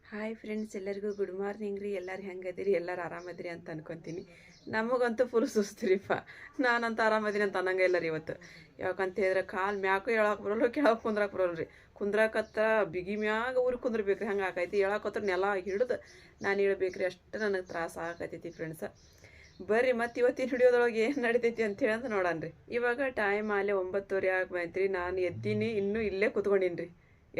Hi friends, ಎಲ್ಲರಿಗೂ good morning ರೀ. ಎಲ್ಲರೂ ಹೆಂಗದಿರಿ? ಎಲ್ಲರೂ ಆರಾಮದಿರಿ ಅಂತ ಅನ್ಕೊತೀನಿ. ನಮಗಂತೂ ಫುಲ್ ಸುಸ್ತಿರಿಪ್ಪ. ನಾನಂತ ಆರಾಮದಿರಿ ಅಂತ ಅನ್ನಂಗೆ ಇಲ್ಲ ರೀ ಇವತ್ತು. ಯಾಕಂತ ಹೇಳಿದ್ರೆ ಕಾಲು ಮ್ಯಾಕು ಹೇಳಕ್ಕೆ ಬರೋಲ್ಲ, ಕೆಳಗೆ ಕುಂದ್ರಕ್ಕೆ ಬರೋಲ್ಲ ರೀ. ಕುಂದ್ರಕತ್ತ ಬಿಗಿ ಮ್ಯಾಗ ಊರಿಗೆ ಕುಂದ್ರಬೇಕು ರೀ. ಹಂಗೆ ಆಕೈತಿ. ಹೇಳಕತ್ರ ನೆಲ ಹಿಡಿದು ನಾನು ಹೇಳ್ಬೇಕು ರೀ. ಅಷ್ಟು ನನಗೆ ತ್ರಾಸ ಆಗತೈತಿ ಫ್ರೆಂಡ್ಸ. ಬರ್ರಿ ಮತ್ತು ಇವತ್ತಿನ ಹಿಡಿಯೋದ್ರೊಳಗೆ ಏನು ನಡಿತೈತಿ ಅಂತೇಳಿ ಅಂತ ನೋಡೋಣ ರೀ. ಇವಾಗ ಟೈಮ್ ಅಲ್ಲಿ 9:30 ಆಗೈತ್ರಿ. ನಾನು ಎದ್ದೀನಿ, ಇನ್ನೂ ಇಲ್ಲೇ ಕೂತ್ಕೊಂಡಿನಿ ರೀ.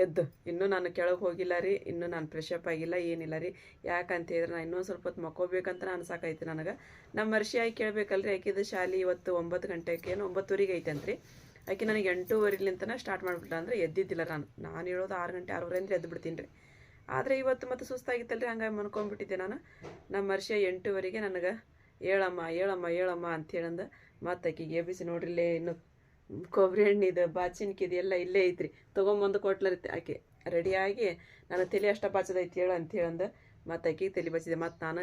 ಎದ್ದು ಇನ್ನೂ ನಾನು ಕೆಳಗೆ ಹೋಗಿಲ್ಲ ರೀ. ಇನ್ನೂ ನಾನು ಫ್ರೆಶ್ ಅಪ್ ಆಗಿಲ್ಲ, ಏನಿಲ್ಲ ರೀ. ಯಾಕಂತ ಹೇಳಿದ್ರೆ ನಾನು ಇನ್ನೊಂದು ಸ್ವಲ್ಪ ಹೊತ್ತು ಮಕ್ಕೋಬೇಕಂತ ಅನ್ಸಾಕೈತಿ ನನಗೆ. ನಮ್ಮ ಮರ್ಷಿಯಾಗಿ ಕೇಳಬೇಕಲ್ರಿ. ಆಕಿದು ಶಾಲೆ ಇವತ್ತು 9 ಗಂಟೆಗೆ 9:30 ಐತಂತ್ರಿ. ಆಕೆ ನನಗೆ 8:15 ಸ್ಟಾರ್ಟ್ ಮಾಡಿಬಿಟ್ಟ. ಅಂದರೆ ಎದ್ದಿದ್ದಿಲ್ಲ ನಾನು ಹೇಳೋದು 6 ಗಂಟೆ 6:30 ಅಂದ್ರೆ ಎದ್ದು ಬಿಡ್ತೀನಿ ರೀ. ಆದರೆ ಇವತ್ತು ಮತ್ತೆ ಸುಸ್ತಾಗಿತ್ತಲ್ರಿ, ಹಂಗಾಗಿ ಮನ್ಕೊಂಡ್ಬಿಟ್ಟಿದ್ದೆ ನಾನು. ನಮ್ಮ ಮರ್ಷಿಯ 8:00 ನನಗೆ ಹೇಳಮ್ಮ ಹೇಳಮ್ಮ ಹೇಳಮ್ಮ ಅಂತ ಹೇಳಂದು ಮತ್ತು ಆಕಿಗೆ ಎಬ್ಬಿಸಿ ನೋಡ್ರಿಲ್ಲೇ ಇನ್ನು ಕೊಬ್ಬರಿ ಎಣ್ಣೆದು ಬಾಚಿನ್ಕಿದು ಎಲ್ಲ ಇಲ್ಲೇ ಐತ್ರಿ. ತೊಗೊಂಬಂದು ಕೊಟ್ಲರಿ ಆಕೆ. ರೆಡಿಯಾಗಿ ನಾನು ತಲೆ ಅಷ್ಟ ಬಾಚದೈತಿ ಹೇಳು ಅಂತ ಹೇಳಂದು ಮತ್ತು ಆಕಿಗೆ ತಲೆ ಬಾಚಿದೆ. ಮತ್ತು ನಾನು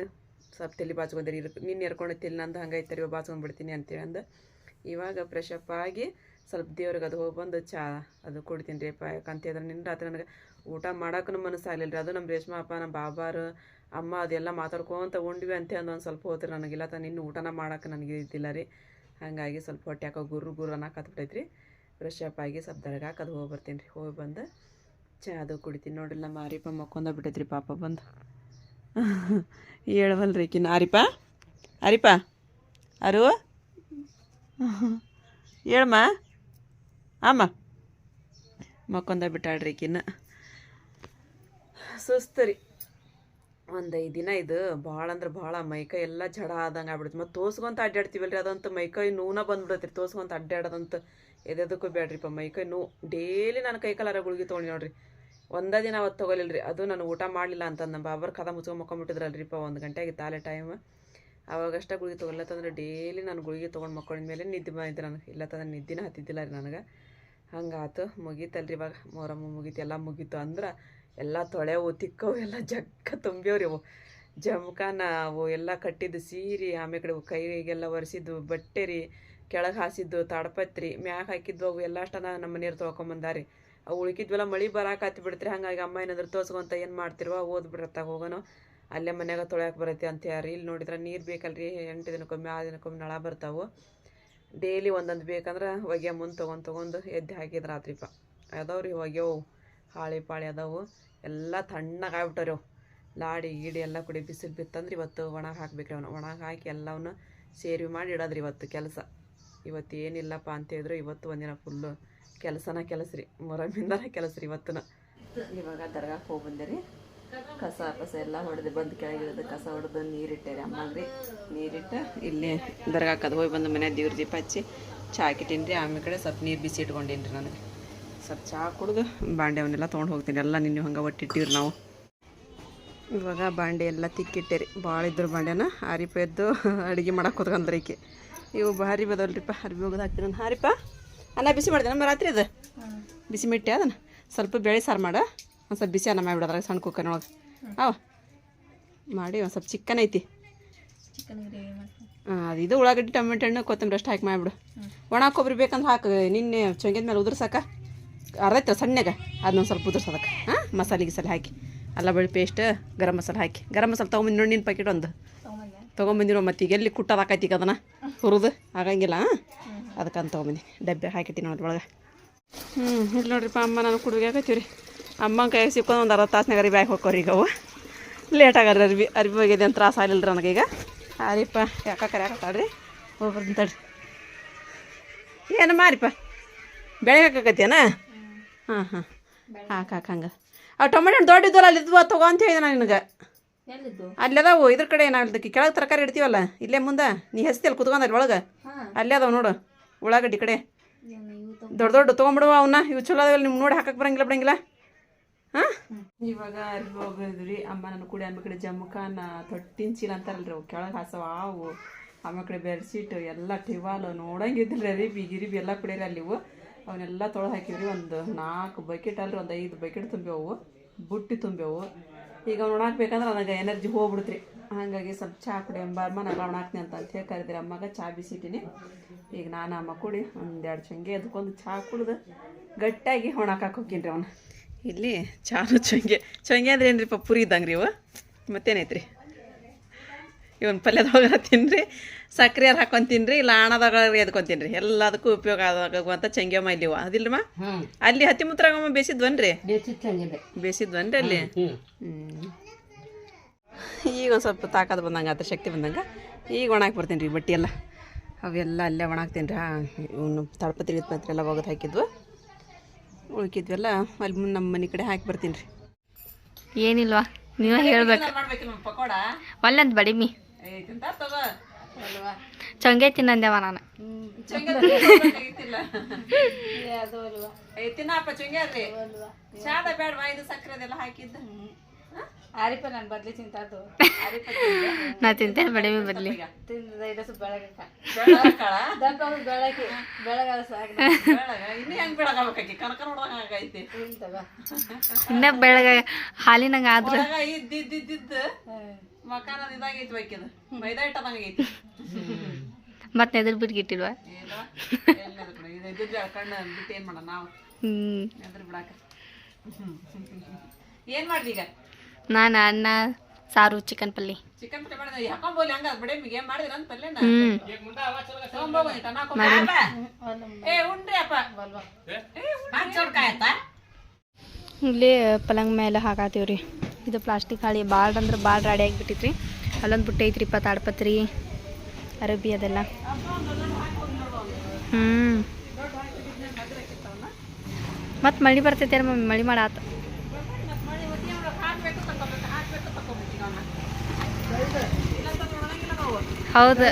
ಸ್ವಲ್ಪ ತಲೆ ಬಾಚ್ಕೊಂಡ್ರಿ. ನಿನ್ನೆ ಎರ್ಕೊಂಡು ತಲೆ ನಂದು ಹಂಗೈತೆ ರೀ, ಬಾಚ್ಕೊಂಡ್ಬಿಡ್ತೀನಿ ಅಂತೇಳಂದು ಇವಾಗ ಫ್ರೆಶ್ ಅಪ್ ಆಗಿ ಸ್ವಲ್ಪ ದೇವ್ರಿಗೆ ಅದು ಹೋಗಿ ಬಂದು ಚಾ ಅದು ಕೊಡ್ತೀನಿ ರೀ. ಯಾಕಂತ ಹೇಳಿದ್ರೆ ನಿನ್ನ ರಾತ್ರಿ ನನಗೆ ಊಟ ಮಾಡೋಕ್ಕೂ ಮನಸ್ಸಾಗಲಿಲ್ಲ ರೀ. ಅದು ನಮ್ಮ ರೇಷ್ಮಾ ಅಪ್ಪ, ನಮ್ಮ ಬಾಬಾರು, ಅಮ್ಮ ಅದೆಲ್ಲ ಮಾತಾಡ್ಕೊಂತ ಉಂಡ್ವಿ ಅಂತ ಒಂದು ಸ್ವಲ್ಪ ಹೋತ್ರಿ. ನನಗಿಲ್ಲ ತಾನು ಇನ್ನು ಊಟನ ಮಾಡೋಕೆ ನನಗೆ ಇದ್ದಿಲ್ಲ ರೀ. ಹಾಗಾಗಿ ಸ್ವಲ್ಪ ಹೊಟ್ಟೆ ಯಾಕೋ ಗುರು ಅನ್ನಕತ್ಬಿಟ್ಟೈತೆ ರೀ. ಫ್ರೆಶ್ ಅಪ್ ಆಗಿ ಸ್ವಲ್ಪ ದರ್ಗಾಕ್ಕೆ ಅದು ಹೋಗಿ ಬರ್ತೀನಿ ರೀ. ಹೋಗಿ ಬಂದು ಚಾ ಅದು ಕುಡಿತೀನಿ. ನೋಡ್ರಿ ನಮ್ಮ ಆರಿಪ ಮಕ್ಕೊಂದ ಬಿಟ್ಟೈತೆ ರೀ ಪಾಪ. ಬಂದು ಹೇಳವಲ್ರಿ ಕಿನ್ನ. ಆರಿಪ ಅರು ಹೇಳಮ್ಮ ಅಮ್ಮ ಮಕ್ಕೊಂದ ಬಿಟ್ಟಾಳ್ರಿ ಕಿನ್ನ. ಸುಸ್ತು ರೀ. ಒಂದು 5 ದಿನ ಇದು ಭಾಳ ಅಂದ್ರೆ ಭಾಳ ಮೈಕೈ ಎಲ್ಲ ಜಡ ಆದಂಗೆ ಆಗ್ಬಿಡುತ್ತೆ. ಮತ್ತು ತೋಸ್ಕೊಂತ ಅಡ್ಡಾಡ್ತೀವಲ್ರಿ, ಅದಂತೂ ಮೈಕೈ ನೋವುನ ಬಂದ್ಬಿಡತ್ತೆ ರೀ. ತೋಸ್ಕೊಂತ ಅಡ್ಡಾಡೋದಂತ ಎದಕ್ಕೂ ಬೇಡ್ರಿಪ್ಪ. ಮೈಕೈ ನೋವು ಡೇಲಿ ನಾನು ಕೈಕಾಲಾರ ಗುಳಿಗೆ ತೊಗೊಂಡು ನೋಡ್ರಿ. ಒಂದೇ ದಿನ ಅವತ್ತು ತೊಗೊಲಿಲ್ಲ ರೀ. ಅದು ನಾನು ಊಟ ಮಾಡಲಿಲ್ಲ ಅಂತಂದು ನಮ್ಮ ಬಾಬರ್ ಕದ ಮುಚ್ಕೊಂಡು ಮಕ್ಕೊಂಬಿಟ್ಟಿದ್ರಲ್ರಿಪ್ಪ. 1 ಗಂಟೆ ಆಗಿತ್ತು ಆಲೆ ಟೈಮ್. ಅವಾಗಷ್ಟೇ ಗುಳಿಗೆ ತೊಗೊಲ್ಲತ್ತಂದ್ರೆ ಡೇಲಿ ನಾನು ಗುಳಿಗೆ ತೊಗೊಂಡು ಮಕ್ಕೊಂಡಿದ ಮೇಲೆ ನಿದ್ದೆ ಬಂದಿದ್ದೆ ನನಗೆ. ಇಲ್ಲತ್ತಂದ್ರೆ ನಿದ್ದೆನ ಹತ್ತಿದ್ದಿಲ್ಲ ರೀ ನನಗೆ. ಹಂಗಾತು ಮುಗೀತಲ್ರಿ. ಇವಾಗ ಮೊರಮ್ಮ ಮುಗೀತು, ಎಲ್ಲ ಮುಗೀತು. ಅಂದ್ರೆ ಎಲ್ಲ ತೊಳೆವು ತಿಕ್ಕವು ಎಲ್ಲ ಜಗ್ಗ ತುಂಬ್ಯವ್ರಿ. ಅವು ಜಮ್ಕಾನ ಅವು ಎಲ್ಲ ಕಟ್ಟಿದ್ದು ಸೀರೆ, ಆಮೇಲೆ ಕಡೆ ಕೈಗೆಲ್ಲ ಒರೆಸಿದ್ದು ಬಟ್ಟೆ ರೀ, ಕೆಳಗೆ ಹಾಸಿದ್ದು ತಾಡ್ಪತ್ರಿ, ಮ್ಯಾಗ ಹಾಕಿದ್ವು ಅವು ಎಲ್ಲ ಅಷ್ಟ ನಮ್ಮ ಮನೆಯವ್ರು ತೊಳ್ಕೊಂಬಂದಾರಿ. ಅವು ಉಳ್ಕಿದ್ವೆಲ್ಲ ಮಳೆ ಬರಾಕತ್ತಿ ಬಿಡ್ತೀರಿ. ಹಾಗಾಗಿ ಅಮ್ಮ ಏನಾದ್ರು ತೋರ್ಸ್ಕೊಂತ ಏನು ಮಾಡ್ತಿರುವ ಓದ್ಬಿಡತ್ತ ಹೋಗೋನು ಅಲ್ಲೇ ಮನ್ಯಾಗ ತೊಳ್ಯಾಕೆ ಬರತ್ತೆ ಅಂತ ಯಾರು. ಇಲ್ಲಿ ನೋಡಿದ್ರೆ ನೀರು ಬೇಕಲ್ರಿ. 8 ದಿನಕ್ಕೊಮ್ಮೆ 6 ದಿನಕ್ಕೊಮ್ಮೆ ನಳ ಬರ್ತಾವೆ. ಡೈಲಿ ಒಂದೊಂದು ಬೇಕಂದ್ರೆ ಹೊಗೆ ಮುಂದೆ ತೊಗೊಂಡು ಎದ್ದು ಹಾಕಿದ್ರೆ ಆತ್ರಿಪ್ಪ. ಅದಾವ್ರಿ ಹೊಗೆವು ಹಾಳಿ ಪಾಳಿ ಅದಾವು. ಎಲ್ಲ ತಣ್ಣಗೆ ಆಗ್ಬಿಟ್ಟವ್ರಿ ಅವು. ಲಾಡಿ ಗೀಡಿ ಎಲ್ಲ ಕುಡಿ ಬಿಸಿಲು ಬಿತ್ತಂದ್ರೆ ಇವತ್ತು ಒಣಗಿ ಹಾಕ್ಬೇಕ್ರಿ. ಅವನು ಒಣಗಿ ಹಾಕಿ ಎಲ್ಲವನ್ನ ಸೇರಿ ಮಾಡಿ ಇಡೋದ್ರಿ ಇವತ್ತು ಕೆಲಸ. ಇವತ್ತು ಏನಿಲ್ಲಪ್ಪ ಅಂತೇಳಿದ್ರು ಇವತ್ತು ಒಂದಿನ ಫುಲ್ಲು ಕೆಲಸ ರೀ. ಮೊರಮಿಂದನೇ ಕೆಲಸ ರೀ ಇವತ್ತನ. ಇವಾಗ ದರ್ಗಾಕ್ಕೆ ಹೋಗಿ ಬಂದೆ ರೀ. ಕಸ ಎಲ್ಲ ಹೊಡೆದು ಬಂದು ಕೆಳಗಿಳಿದು ಕಸ ಹೊಡೆದು ನೀರಿಟ್ಟೆ ರೀ ಅಮ್ಮಾಗ್ರಿ. ನೀರಿಟ್ಟು ಇಲ್ಲಿ ದರ್ಗಾಕ್ಕೆ ಅದು ಹೋಗಿ ಬಂದು ಮನೆ ದೇವ್ರ ದೀಪ ಹಚ್ಚಿ ಚಾ ಹಾಕಿಟ್ಟೀನಿ ರೀ. ಆಮೇಲೆ ಕಡೆ ಸ್ವಲ್ಪ ನೀರು ಬಿಸಿ ಇಟ್ಕೊಂಡೀನಿ ರೀ. ನನಗೆ ಸ್ವಲ್ಪ ಚಹಾ ಕುಡ್ದು ಬಾಂಡೆ ಅವನ್ನೆಲ್ಲ ತೊಗೊಂಡು ಹೋಗ್ತೀನಿ. ಎಲ್ಲ ನಿನ್ನೆ ಹಂಗೆ ಒಟ್ಟಿಟ್ಟಿವ್ರಿ ನಾವು. ಇವಾಗ ಬಾಂಡೆ ಎಲ್ಲ ತಿಕ್ಕಿಟ್ಟೇರಿ. ಭಾಳ ಇದ್ರು ಬಾಂಡೆನ. ಹಾರಿಪ ಎದ್ದು ಅಡುಗೆ ಮಾಡಕ್ಕೆ ಕೂತ್ಕೊಂಡ್ರಿ ಈಕೆ. ಇವು ಭಾರಿ ಬದಲ್ರಿಪ್ಪ. ಅರ್ಬಿ ಹೋಗೋದು ಹಾಕ್ತೀನಿ ನಾನು. ಹಾರಿಪ ಅನ್ನ ಬಿಸಿ ಮಾಡಿದೆ ನಮ್ಮ ರಾತ್ರಿ. ಅದು ಬಿಸಿ ಮಿಟ್ಟೆ ಅದನ್ನು ಸ್ವಲ್ಪ ಬೇಳೆ ಸಾರು ಮಾಡ. ಒಂದು ಸ್ವಲ್ಪ ಬಿಸಿ ಅನ್ನ ಮಾಡಿಬಿಡೋದ್ರಾಗ ಸಣ್ಣ ಕುಕ್ಕರ್ನೊಳಗೆ ಮಾಡಿ. ಒಂದು ಸ್ವಲ್ಪ ಚಿಕನ್ ಐತಿ. ಅದು ಇದು ಉಳ್ಳಾಗಡ್ಡಿ ಟೊಮೆಟೊ ಹಣ್ಣು ಕೊತ್ತಂಬರಿ ಅಷ್ಟು ಹಾಕಿ ಮಾಡಿಬಿಡು. ಒಣ ಕೊಬ್ಬರಿ ಬೇಕಂದ್ರೆ ಹಾಕಿ. ನಿನ್ನೆ ಚೊಂಗ್ಯದ ಮೇಲೆ ಉದುರ್ಸಾಕ ಅರ್ಧೈತ್ರ ಸಣ್ಣಗೆ ಅದನ್ನೊಂದು ಸ್ವಲ್ಪ ಉದುರ್ಸೋದಕ್ಕೆ. ಮಸಾಲೆ ಗಿಸಾಲೆ ಹಾಕಿ ಅಲ್ಲ ಬೆಳ್ಳಿ ಪೇಸ್ಟ್, ಗರಂ ಮಸಾಲೆ ಹಾಕಿ. ಗರಂ ಮಸಾಲೆ ತೊಗೊಂಬಂದು ನೋಡಿ ನಿನ್ನ ಪ್ಯಾಕೆಟ್ ಒಂದು ತೊಗೊಂಬಂದಿರೋ. ಮತ್ತು ಈಗ ಎಲ್ಲಿ ಕುಟ್ಟೋದಾಕೈತಿ ಈಗ ಅದನ್ನು ಹುರಿದು ಆಗಂಗಿಲ್ಲ. ಅದಕ್ಕಂತ ತೊಗೊಂಬಂದು ಡಬ್ಬೆ ಹಾಕಿಟ್ಟಿನಿ ಅದ್ರೊಳಗೆ. ಇಲ್ಲಿ ನೋಡ್ರಿಪ್ಪ ಅಮ್ಮ ನಾನು ಕುಡುಗೆ ಹಾಕತ್ತೀವಿ ರೀ. ಅಮ್ಮನ ಕೈ ಸಿಕ್ಕೊಂಡು ಒಂದು 60 ತಾಸ್ನಾಗ ಅರಿವಿ ಹಾಕಿ ಹೋಗೋರಿ. ಈಗ ಅವು ಲೇಟ್ ಆಗಲ್ಲ. ಅರಿವಿ ಹೋಗಿದೆ ಅಂತ ತ್ರಾಸ ಆಗಿಲ್ಲ ರೀ ನನಗೀಗ. ಆರಿಪ್ಪ ಯಾಕರೆ ಹಾಕತ್ತಾಳ್ರಿ. ಹೋಗ್ಬರ್ತೀನಿ ತಡ್ರಿ. ಏನು ಮಾರಿಪ್ಪ ಬೆಳೆ ಹಾಕಕತ್ತೇನ? ಹಾಂ ಹಾಕಂಗೆ. ಆ ಟೊಮೆಟೊ ಹಣ್ಣು ದೊಡ್ಡದಲ್ಲ ಅಲ್ಲಿ ಇದ್ವು ತಗೋ ಅಂತ ಹೇಳಿದೆ ನಾನು ನಿನಗೆ. ಅಲ್ಲಿ ಅದಾವು ಇದ್ರ ಕಡೆ ಏನಾಗ್ಲದಕ್ಕೆ ಕೆಳಗೆ ತರಕಾರಿ ಇಡ್ತೀವಲ್ಲ ಇಲ್ಲೇ ಮುಂದೆ. ನೀ ಹೆಸ್ತಿಯಲ್ಲಿ ಕುತ್ಕೊಂಡ್ರಿ ಒಳಗೆ. ಅಲ್ಲೇ ಅದಾವೆ ನೋಡು ಉಳ್ಳಾಗಡ್ಡಿ ಕಡೆ ದೊಡ್ಡ ತೊಗೊಂಬಿಡುವ ಅವನ್ನ. ಇವು ಚಲೋ ಅದಾವಲ್ಲ. ನಿಮ್ಗೆ ನೋಡಿ ಹಾಕಕ್ಕೆ ಬರಂಗಿಲ್ಲ. ಹಾಂ ಇವಾಗ ಅರ್ಬಿ ಹೋಗಿದ್ರಿ. ಅಮ್ಮ ನಾನು ಕೂಡಿ ಆಮೇಲೆ ಕಡೆ ಜಮ್ಕಾನ ತೊಟ್ಟಿನ ಚೀಲ ಅಂತಾರಲ್ರಿ ಅವು ಕೆಳಗೆ ಹಾಸವ ಅವು. ಆಮೇಲೆ ಕಡೆ ಬೆಡ್ಶೀಟು ಎಲ್ಲ ಟಿವಾಲು ನೋಡಂಗಿದ್ದಿಲ್ಲ ರೀ. ಗಿರಿಬಿ ಎಲ್ಲ ಕುಡಿಯರಿ ಅಲ್ಲಿ. ಇವು ಅವನ್ನೆಲ್ಲ ತೊಳೆದು ಹಾಕಿವ್ರಿ. ಒಂದು 4 ಬಕೆಟ್ ಅಲ್ರಿ, ಒಂದು 5 ಬಕೆಟ್ ತುಂಬ್ಯವು, ಬುಟ್ಟಿ ತುಂಬ್ಯವು. ಈಗ ಅವ್ನು ಒಣಾಕ್ಬೇಕಂದ್ರೆ ನನಗೆ ಎನರ್ಜಿ ಹೋಗ್ಬಿಡ್ತ್ರಿ. ಹಾಗಾಗಿ ಸ್ವಲ್ಪ ಚಹಾ ಕುಡಿ ಎಂಬಾರ್ಮ ನಾನು ಒಣಾಕ್ತೀನಿ ಅಂತ ಹೇಳಿ ಕರೆದ್ರಿ ಅಮ್ಮಗೆ. ಚಹಾ ಬಿಸಿಟ್ಟಿನಿ. ಈಗ ನಾನು ಅಮ್ಮ ಕೂಡಿ 1-2 ಚಂಗೆ ಎದ್ಕೊಂಡು ಚಹಾ ಕುಡ್ದು ಗಟ್ಟಿಯಾಗಿ ಒಣಾಕಕ್ಕೆ ಹೋಗ್ತೀನಿ ರೀ ಅವನು. ಇಲ್ಲಿ ಚಾನು ಚೊಂಗೆ ಅಂದ್ರೆ ಏನ್ರಿಪ್ಪ ಪುರಿ ಇದ್ದಂಗೆ ರೀ ಇವು ಮತ್ತೇನೈತ್ರಿ ಇವನ್ ಪಲ್ಯದಾಗ ತಿನ್ರಿ ಸಕ್ರೆ ಹಾಕೊಂಡು ತಿನ್ರಿ ಇಲ್ಲ ಹಣದಾಗ ಎದ್ಕೊಂಡು ತಿನ್ರಿ ಎಲ್ಲದಕ್ಕೂ ಉಪಯೋಗ ಆಗುವಂಥ ಚಂಗ್ಯಮ್ಮ ಇಲ್ಲಿವ ಅದಿಲ್ರಮ್ಮ ಅಲ್ಲಿ ಹತ್ತಿ ಮುತ್ರಾಗಮ್ಮ ಬೇಸಿದ್ವನ್ರಿ ಬೇಸಿದ್ವನ್ರಿ ಅಲ್ಲಿ ಈಗ ಒಂದು ಸ್ವಲ್ಪ ತಾಕತ್ ಬಂದಂಗೆ ಆತ ಶಕ್ತಿ ಬಂದಂಗೆ ಈಗ ಒಣಾಕ್ ಬರ್ತೀನಿ ರೀ ಬಟ್ಟೆ ಎಲ್ಲ ಅವೆಲ್ಲ ಅಲ್ಲೇ ಒಣಾಕ್ತೀನಿ ರೀ ಇವನು ತಳಪತ್ರಿ ಇತ್ತು ಎಲ್ಲ ಒಗದು ಹಾಕಿದ್ವು ಉಳ್ಕಿದ್ವೆಲ್ಲ ಅಲ್ಲಿ ಮುಂದೆ ನಮ್ಮ ಮನೆ ಕಡೆ ಹಾಕಿ ಬರ್ತೀನಿ ರೀ ಏನಿಲ್ವಾ ನೀವೇ ಹೇಳ್ಬೇಕು ಪಕೋಡ ಒಲ್ಲಂತ ಬಡಿಮಿ ಚೊಂಗೆ ತಿನ್ನಂದೇವ ನಾನು ತಿನ್ನಪ್ಪ ಚೊಂಗೆ ಅಲ್ರಿ ಶಾದ ಬೇಡವಾ ಇದು ಸಕ್ಕರೆ ಅದೆಲ್ಲ ಹಾಕಿದ್ದು ಆರಿಪ ನಾನು ಬದ್ಲಿ ತಿಂತದ್ದು ನಾ ತಿಂತೇನೆ ಬಡಿಮಿ ಬದ್ಲಿ ಬೆಳಗಾಲ ಸಾಕು ಇನ್ನು ಹೆಂಗ್ ಬೆಳಗಾಗೈತಿ ಕರ್ಕರ್ ಹೊಡ್ದಂಗೈತಿ ಇನ್ನ ಬೆಳಗ ಹಾಲಿನಂಗ ಆದ್ರ ಇದ್ದಿದ್ದು ಮಕಾನ ಇದಾಗೈತಿ ಬೈಕಿದು ಮೈದಾ ಇಟ್ಟದಂಗೈತಿ ಮತ್ತೆ ಎದುರು ಬಿಟ್ಗಿಟ್ಟಿಲ್ವಾ ಕಣ್ಣು ಬಿಟ್ಟು ಏನ್ ಮಾಡೋಣ ನಾವು ಎದುರು ಬಿಡಾಕ ಏನ್ ಮಾಡ್ಲಿ ಈಗ ನಾನು ಅನ್ನ ಸಾರು ಚಿಕನ್ ಪಲ್ಯ ಚಿಕನ್ ಪಲ್ಯ ಮಾಡಿದ್ರೆ ಹಾಕೊಂಬೋಲಿ ಹಂಗ ಬಡೇ ಮಿಗೆ ಮಾಡಿದ್ರ ಅಂತ ಪಲ್ಯನ ಏ ಉಂಡ್ರಿ ಅಪ್ಪ ಇಲ್ಲಿ ಪಲಂಗ್ ಮೇಲೆ ಹಾಕಾತೀವ್ರಿ ಇದು ಪ್ಲಾಸ್ಟಿಕ್ ಹಾಳಿ ಭಾಳ ಅಂದ್ರೆ ಭಾಳ ರೆಡಿ ಆಗಿಬಿಟ್ಟಿತ್ರಿ ಅಲ್ಲೊಂದು ಬುಟ್ಟಿ ಐತ್ರಿ ತಾಡ್ಪತ್ರಿ ಅರಬಿ ಅದೆಲ್ಲ ಮತ್ತು ಮಳೆ ಬರ್ತೈತೆ ಮಮ್ಮಿ ಮಳೆ ಮಾಡಾತ ಹೌದು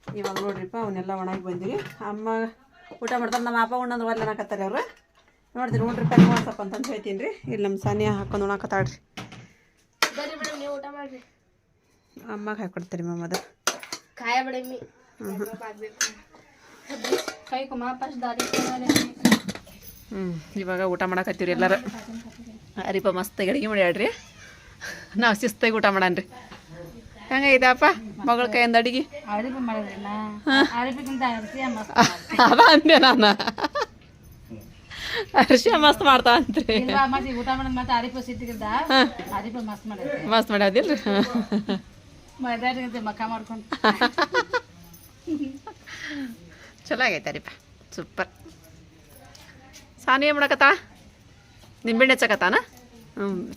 ಇವಾಗ ನೋಡ್ರಿಪ್ಪ ಅವನ್ನೆಲ್ಲ ಒಣಗಿ ಬಂದಿರಿ ಅಮ್ಮ ಊಟ ಮಾಡ್ತಾರೆ ನಮ್ಮ ಅಪ್ಪ ಉಣ್ಣಂದ್ರೆ ಒಲ್ಲ ಅನ್ನಕತ್ತಾರೆ ಅವ್ರು ನೋಡ್ತೀರಿ ನೋಡ್ರಿಪ್ಪ ನೀವು ಸ್ವಲ್ಪ ಅಂತಂದು ಹೇಳ್ತೀನಿ ರೀ ಇಲ್ಲಿ ನಮ್ಮ ಸಾನಿಯ ಹಾಕೊಂಡು ಉಣಕತ್ತಾಳ್ರಿ ಅಮ್ಮಗೆ ಹಾಕೊಡ್ತೀರಿ ಮಮ್ಮದ ಇವಾಗ ಊಟ ಮಾಡಕತ್ತೀವ್ರಿ ಎಲ್ಲರೂ ಅರಿಪ ಮಸ್ತಾಗಿ ಅಡುಗೆ ಮಾಡ್ಯಾಡ್ರಿ ನಾವು ಶಿಸ್ತಾಗಿ ಊಟ ಮಾಡಣ್ರಿ ಹೆಂಗೈತಪ್ಪ ಮಗಳ ಕೈಯಿಂದ ಅಡಿಗೆ ಅದ ಅಂದೆ ನಾನು ಅರಿಶಿನ ಮಸ್ತ್ ಮಾಡ್ತಾ ಅಂತ್ರಿ ಮಸ್ತ್ ಮಾಡ್ಯಾದಿಲ್ರಿ ಚಲೋ ಆಗೈತಾರಿಪ್ಪ ಸೂಪರ್ ಸಾನು ಏನು ಮಾಡಕತ್ತ ನಿಂಬೆಹಣ್ಣು ಹಚ್ಚಕತ್ತಾನ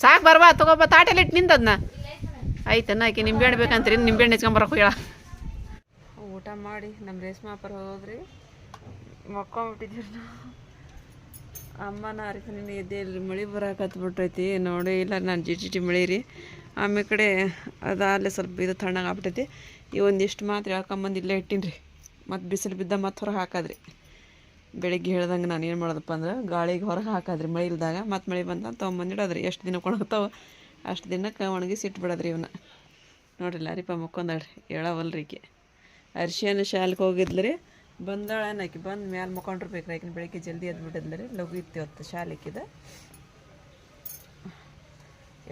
ಸಾಕು ಬರ್ಬಾ ತಗೋಬಾ ತಾಟೆಲ್ಲ ಇಟ್ಟು ನಿಂತದ್ನ ಆಯ್ತನ್ನ ಆಕೆ ನಿಂಬೆಹಣ್ಣು ಬೇಕಂತ್ರಿ ನಿಂಬೆಹಣ್ಣು ಹೆಚ್ಕೊಂಬರಕ್ಕೆ ಹೇಳ ಊಟ ಮಾಡಿ ನಮ್ಮ ರೇಷ್ಮಾಪರ ಹೋದ್ರಿ ಮಕ್ಕೊಂಬಿಟ್ಟಿದ್ದೀರಿ ನಾವು ಅಮ್ಮನ ಅರಿಕ ನಿನ್ನ ಎದ್ದೆ ಇಲ್ರಿ ಮಳೆ ಬರಾಕತ್ಬಿಟ್ಟೈತಿ ನೋಡಿ ಇಲ್ಲ ನಾನು ಜಿಟಿ ಮಳೆ ರೀ ಆಮೇಲೆ ಕಡೆ ಅಲ್ಲೇ ಸ್ವಲ್ಪ ಇದು ತಣ್ಣಗೆ ಆಗ್ಬಿಟ್ಟೈತಿ ಈ ಒಂದಿಷ್ಟು ಮಾತ್ರ ಹೇಳ್ಕೊಂಬಂದು ಇಲ್ಲೇ ಇಟ್ಟೀನಿ ರೀ ಮತ್ತು ಬಿಸಿಲು ಬಿದ್ದ ಮತ್ತು ಹೊರಗೆ ಹಾಕಾದ್ರಿ ಬೆಳಗ್ಗೆ ಹೇಳ್ದಂಗೆ ನಾನು ಏನು ಮಾಡೋದಪ್ಪ ಅಂದ್ರೆ ಗಾಳಿಗೆ ಹೊರಗೆ ಹಾಕಾದ್ರಿ ಮಳೆ ಇಲ್ದಾಗ ಮತ್ತು ಮಳೆ ಬಂದ ತೊಗೊಂಬಂದಿಡೋದ್ರಿ ಎಷ್ಟು ದಿನಕ್ಕೆ ಒಣಗ್ತಾವೆ ಅಷ್ಟು ದಿನಕ್ಕೆ ಒಣಗಿಸಿ ಇಟ್ಬಿಡೋದ್ರಿ ಇವನ್ನ ನೋಡ್ರಿಲ್ಲ ಅರಿಪ ಮುಕ್ಕೊಂದಾಳ್ರಿ ಹೇಳವಲ್ರಿಕೆ ಅರ್ಶಿಯನ ಶಾಲೆಗೆ ಹೋಗಿದ್ಲು ರೀ ಬಂದಾಳೇನು ಆಕೆ ಬಂದು ಮ್ಯಾಲೆ ಮುಕ್ಕೊಂಡಿರ್ಬೇಕು ಆಕಿನ ಬೆಳಗ್ಗೆ ಜಲ್ದಿ ಎದ್ಬಿಟ್ಟಿದ್ಲು ರೀ ಲಘು ಇತ್ತು ಶಾಲೆಗಿದ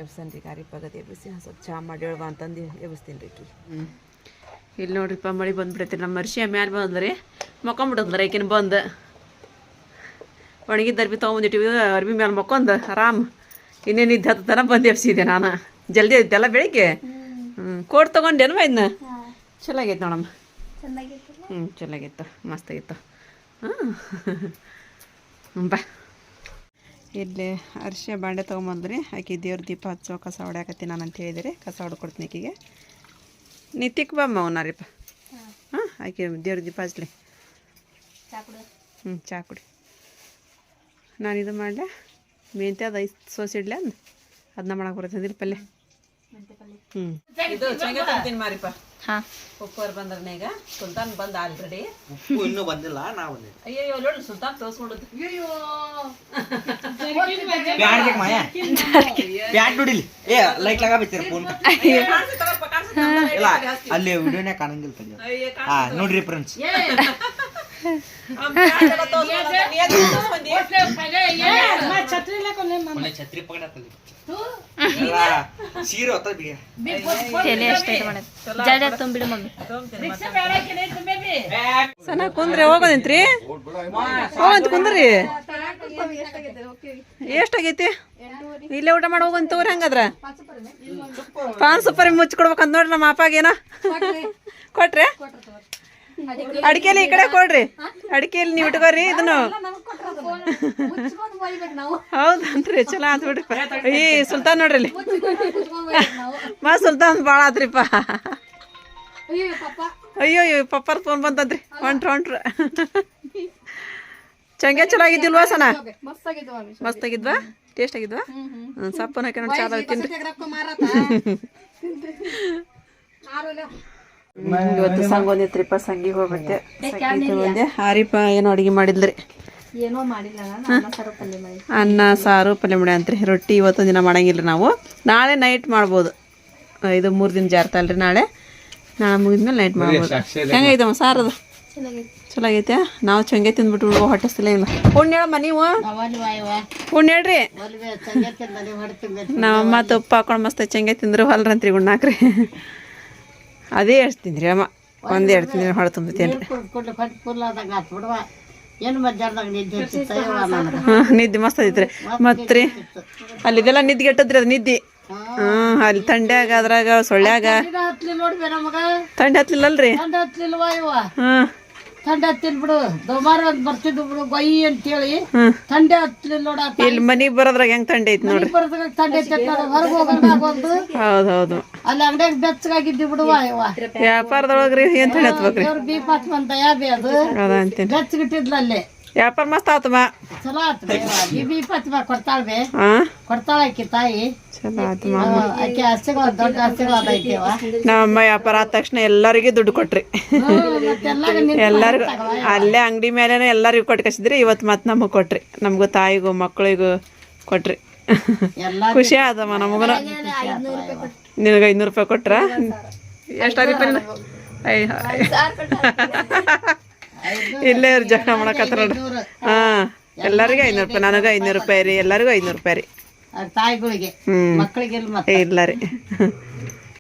ಎಬ್ಸನ್ ರೀ ಗಾರಿಪಾಗದು ಎಬ್ಬಿಸಿ ಸ್ವಲ್ಪ ಚಹಾ ಮಾಡಿ ಹೇಳ್ಬಾ ಅಂತಂದು ಎಬ್ಬಿಸ್ತೀನಿ ರೀ ಆಕಿ ಇಲ್ಲಿ ನೋಡ್ರಿಪ್ಪ ಮಳೆ ಬಂದುಬಿಡೈತಿ ನಮ್ಮ ಅರ್ಶಿಯ ಮ್ಯಾಲೆ ಬಂದ್ರಿ ಮಕ್ಕೊಂಬಿಡದ್ರಿ ಆಕಿನ ಬಂದು ಒಣಗಿದ್ದ ಅರ್ಬಿ ತೊಗೊಂಬಂದಿಟ್ಟಿವಿ ಅರ್ಬಿ ಮ್ಯಾಲೆ ಮಕ್ಕೊಂದು ಆರಾಮ್ ಇನ್ನೇನು ಇದ್ದು ಹತ್ತು ತನಕ ಬಂದು ಎಬ್ಸಿದ್ದೆ ನಾನು ಜಲ್ದಿ ಐತೆಲ್ಲ ಬೆಳಿಗ್ಗೆ ಕೋಟ್ ತೊಗೊಂಡೇನು ಇದನ್ನ ಚಲೋ ಆಗೈತೆ ನೋಡಮ್ಮ ಚಲಾಗಿತ್ತು ಮಸ್ತಾಗಿತ್ತು ಬಾ ಇಲ್ಲಿ ಅರಿಶಿನ ಬಾಂಡೆ ತೊಗೊಂಬಂದ್ರಿ ಆಕೆ ದೇವ್ರ ದೀಪ ಹಚ್ಚೋ ಕಸ ಹೊಡ್ಯಾಕತ್ತೀನಿ ನಾನು ಅಂತ ಹೇಳಿದಿರಿ ಕಸ ಹೊಡ್ಕೊಡ್ತೀನಿ ಆಕೆಗೆ ನಿತಿಕ್ ಬಮ್ಮ ಅವನಾರಿಪ್ಪ ಆಕೆ ದೇವ್ರ ದೀಪ ಹಚ್ಲಿ ಚಾ ಕುಡಿ ನಾನು ಇದು ಮಾಡಲೆ ಮೆಂತ್ಯ ಅದು ಸೋಸಿಡ್ಲೆ ಅಂದು ಅದನ್ನ ಮಾಡಕ್ಕೆ ಬರ್ತದಿಲ್ಲ ಪಲ್ಯ ಇದು ಚಂಗೆ ತಂತೀನಿ ಮಾರಿಪ್ಪ ಉಪ್ಪರ್ ಬಂದ್ರೆ ಈಗ ಸುಲ್ತಾನ್ ಬಂದ ಆಲ್ರೆಡಿ ಉಪ್ಪು ಇನ್ನೂ ಬಂದಿಲ್ಲ ನಾವು ಅಯ್ಯೋ ನೋಡಿ ಸುಲ್ತಾನ್ ತೋರ್ಸ್ಕೊಂಡದ್ದು ಪ್ಯಾಡ್ ಮಾಯ ಪ್ಯಾಡ್ ನೋಡಿಲಿ ಏ ಲೈಟ್ ಲಗಾಬೇಕ್ತೀರ ಫೋನ್ ಇಲ್ಲ ಅಲ್ಲಿ ವಿಡಿಯೋನೇ ಕಾಣಂಗಿಲ್ಲ ನೋಡ್ರಿ ಫ್ರೆಂಡ್ಸ್ ಛತ್ರಿ ಪಕಡತ್ತಲ್ಲಿ ಸೀರೆ ಹೊತ್ತ ಬಿಗ ತಲೆ ಅಷ್ಟೈತೆ ಮಾಡೋದು ಜಡ ತುಂಬಿಡು ಮಮ್ಮಿ ಸಣ್ಣ ಕುಂದ್ರಿ ಹೋಗೋದಿಂತ್ರಿ ಹೋಗಂತ ಕುಂದ್ರಿ ಎಷ್ಟಾಗೈತಿ ಇಲ್ಲೇ ಊಟ ಮಾಡಿ ಹೋಗಂತ ತಗೋರಿ ಹಂಗಾದ್ರ ಪಾನ್ ಸೂಪರ್ ಮುಚ್ಚಿ ಕೊಡ್ಬೇಕಂತ ನೋಡ್ರಿ ನಮ್ಮ ಅಪ್ಪಾಗೇನ ಕೊಟ್ರೆ ಅಡಿಕೆಲಿ ಈ ಕಡೆ ಕೊಡ್ರಿ ಅಡಿಕೆಲಿ ನೀವು ಇಟ್ಕೋರಿ ಇದನ್ನು ಹೌದನ್ರಿ ಚಲೋ ಆತ್ ಬಿಡ್ರಿ ಈ ಸುಲ್ತಾನ್ ನೋಡ್ರಿ ಇಲ್ಲಿ ಸುಲ್ತಾನ್ ಭಾಳ ಆತ್ರಿಪ್ಪ ಅಯ್ಯೋ ಪಪ್ಪಾರ ಫೋನ್ ಬಂತಂತ್ರಿ ಹೊಂಟ್ರು ಚಂಗೆ ಚಲೋ ಆಗಿದ್ದಿಲ್ವಾ ಸನ ಮಸ್ತ್ ಆಗಿದ್ವಾ ಟೇಸ್ಟ್ ಆಗಿದ್ವಾ ಸಪ್ಪನ ಹಾಕಿ ನೋಡಿ ಚಾಲ ತಿನ್ರಿ ಇವತ್ತು ಸಂಘ ಒಂದಿತ್ರಿಪ್ಪ ಸಂಗಿಗೆ ಹೋಗ್ಬತ್ತೆ ಒಂದೇ ಹಾರಿಪ ಏನೋ ಅಡುಗೆ ಮಾಡಿದ್ರಿ ಏನೋ ಮಾಡಿಲ್ಲ ಅನ್ನ ಸಾರು ಪಲ್ಯ ಮಾಡಿ ಅಂತ್ರಿ ರೊಟ್ಟಿ ಇವತ್ತೊಂದು ದಿನ ಮಾಡಂಗಿಲ್ಲ ನಾವು ನಾಳೆ ನೈಟ್ ಮಾಡ್ಬೋದು ಇದು 3 ದಿನ ಜಾರ್ತಲ್ರಿ ನಾಳೆ ಮುಗಿದ್ಮೇಲೆ ನೈಟ್ ಮಾಡ್ಬೋದು ಹೆಂಗೈತಮ್ಮ ಸಾರದು ಚಲೋ ಆಗೈತೆ ನಾವು ಚಂಗೆ ತಿಂದ್ಬಿಟ್ಟು ಹೊಟ್ಟಿಸ್ತಿಲ್ಲ ಇಲ್ಲ ಹುಣ್ಣು ಹೇಳಮ್ಮ ನೀವು ಹುಣ್ಣು ಹೇಳ್ರಿ ನಮ್ಮಮ್ಮ ತುಪ್ಪ ಹಾಕೊಂಡು ಮಸ್ತ್ ಚಂಗೆ ತಿಂದ್ರು ಹೊಲ್ರಂತ್ರಿ ಉಣ್ಣಾಕ್ರಿ ಅದೇ ಎಷ್ಟು ತಿಂದ್ರಿ ಅಮ್ಮ ಒಂದೇ ಎರಡು ತಿಂದ್ರಿ ಹೊಡೆ ತುಂಬತ್ತೇನ್ರಿ ನಿದ್ದೆ ಮಸ್ತ್ ಐತ್ರಿ ಮತ್ರಿ ಅಲ್ಲಿದೆಲ್ಲ ನಿದ್ಗೆಟ್ಟದ್ರಿ ಅದು ನಿದ್ದೆ ಅಲ್ಲಿ ಥಂಡ್ಯಾಗ ಅದ್ರಾಗ ಸೊಳ್ಳ್ಯಾಗ ಥಂಡಿ ಹತ್ಲಿಲ್ಲಲ್ರಿ ಹ್ಮ್ ಥಂಡಿ ಹತ್ತಿಲ್ ಬಿಡು ದೊಮಾರ ಬರ್ತಿದ್ವು ಬಿಡು ಗೊಯ್ ಅಂತೇಳಿ ಥಂಡಿ ಹತ್ತಲಿಲ್ಲ ನೋಡ ಇಲ್ಲಿ ಮನಿಗ್ ಬರೋದ್ರಾಗ ಹೆಂಗ್ ಥಂಡಿ ಐತಿ ನೋಡ್ರಿ ಬರೋದಾಗ ಥಂಡಿ ಹತ್ತೈತಿ ಹೊರಗೆ ಹೋಗಂಗ ಆಗೋದು ಹೌದೌದು ಅಲ್ಲಿ ಅಂಗಡಿಯಾಗ ಬೆಚ್ಚಗಾಗಿದ್ದಿ ಬಿಡುವ ಇವ ವ್ಯಾಪಾರದೊಳಗ್ರಿ ಏನ್ ಥಂಡಿ ಹತ್ಬೇಕ್ರಿ ದೇವ್ರ ಬೀಪ್ ಹಚ್ಕೊಂತ ಯಾಬಿ ಅದು ಅದ ಅಂತೀನಿ ಬೆಚ್ಚಗಿಟ್ಟಿದ್ಲ ಅಲ್ಲಿ ವ್ಯಾಪಾರ ಮಸ್ತ್ ಆತಮ್ಮ ಚಲೋ ಆತ್ ಈ ಬೀಪ್ ಹಚ್ಚ ಕೊಡ್ತಾಳ್ಬೆ ಹಾ ಕೊಡ್ತಾಳ ಆಕಿ ತಾಯಿ ಚಲೋ ಆತಮ್ಮ ಆಕಿ ಆಸ್ತಿಗಳು ದೊಡ್ಡ ಆಸ್ತಿಗಳು ಐತಿವ ನಮ್ಮಮ್ಮ ವ್ಯಾಪಾರ ಆದ ತಕ್ಷಣ ಎಲ್ಲರಿಗೂ ದುಡ್ಡು ಕೊಟ್ರಿ ಎಲ್ಲರಿಗೂ ಅಲ್ಲೇ ಅಂಗಡಿ ಮೇಲೆನೆ ಎಲ್ಲರಿಗೂ ಕೊಟ್ಟು ಕಸಿದ್ರಿ ಇವತ್ತು ಮತ್ತೆ ನಮಗೆ ಕೊಟ್ರಿ ನಮಗೂ ತಾಯಿಗೂ ಮಕ್ಕಳಿಗೂ ಕೊಟ್ರಿ ಖುಷಿ ಆದಮ್ಮ ನಮಗೂನು ನಿನಗೆ 500 ರೂಪಾಯಿ ಕೊಟ್ರ ಎಷ್ಟಾಗಿಪ್ಪ ಇಲ್ಲೇ ಜಗಳ ಮಾಡಕತ್ರ ನೋಡ್ರಿ ಎಲ್ಲರಿಗೂ 500 ರೂಪಾಯಿ ನನಗೆ 500 ರೂಪಾಯಿ ರೀ ಎಲ್ಲರಿಗೂ 500 ರೂಪಾಯಿ ರೀ ತಾಯಿಗಳಿಗೆ ಮಕ್ಕಳಿಗೆ ಇಲ್ಲ ರೀ